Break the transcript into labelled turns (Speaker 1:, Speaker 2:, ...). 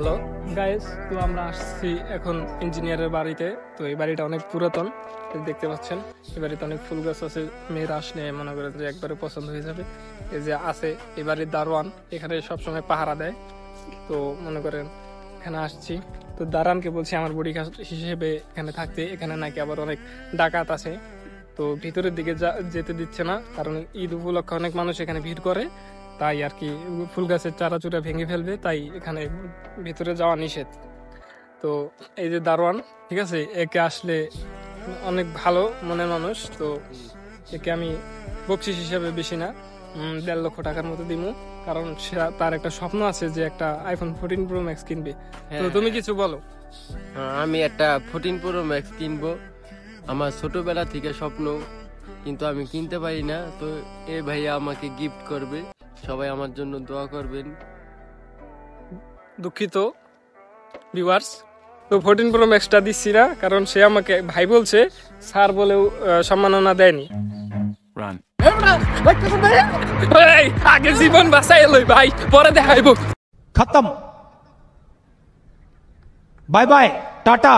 Speaker 1: Hello guys, তো আমরা আসছি এখন ইঞ্জিনিয়ারের বাড়িতে। তো এই বাড়িটা অনেক পুরাতন, দেখতে পাচ্ছেন। এই বাড়িতে অনেক ফুল গাছ আছে, মেয়েরা আসলে মনে করেন যে একবারে পছন্দ হয়ে যাবে। এই যে আছে এই বাড়ির দারোয়ান, এখানে সবসময় পাহারা দেয়। তো মনে করেন এখানে আসছি, তো দারোয়ানকে বলছি আমার বডি হিসেবে এখানে থাকতে। এখানে নাকি আবার অনেক ডাকাত আছে, তো ভিতরের দিকে যেতে দিচ্ছে না, কারণ ঈদ উপলক্ষে অনেক মানুষ এখানে ভিড় করে, তাই আর কি ফুল গাছের চারা চূড়া ভেঙে ফেলবে, তাই এখানে ভিতরে যাওয়া নিষেধ। তো এই যে দারোয়ান, ঠিক আছে, একে আসলে অনেক ভালো মনের মানুষ। তো একে আমি বকশিস হিসাবে বেশি না 1.5 লক্ষ টাকার মতো দিমু, কারণ তার একটা স্বপ্ন আছে যে একটা আইফোন 14 প্রো ম্যাক্স কিনবে। তো তুমি কিছু বলো।
Speaker 2: আমি একটা 14 প্রো ম্যাক্স কিনবো, আমার ছোটবেলা থেকে স্বপ্ন, কিন্তু আমি কিনতে পারি না। তো এ ভাইয়া আমাকে গিফট করবে, সবাই আমার জন্য দোয়া করবেন।
Speaker 1: দুঃখিত ভিউয়ার্স, তো 14 প্রো ম্যাক্সটা দিচ্ছি না, কারণ সে আমাকে ভাই বলছে, স্যার বলেও সম্মাননা দেয়নি। আগে জীবন বাঁচাই লই ভাই, পরে দেখাইব।
Speaker 3: खत्म। Bye bye Tata.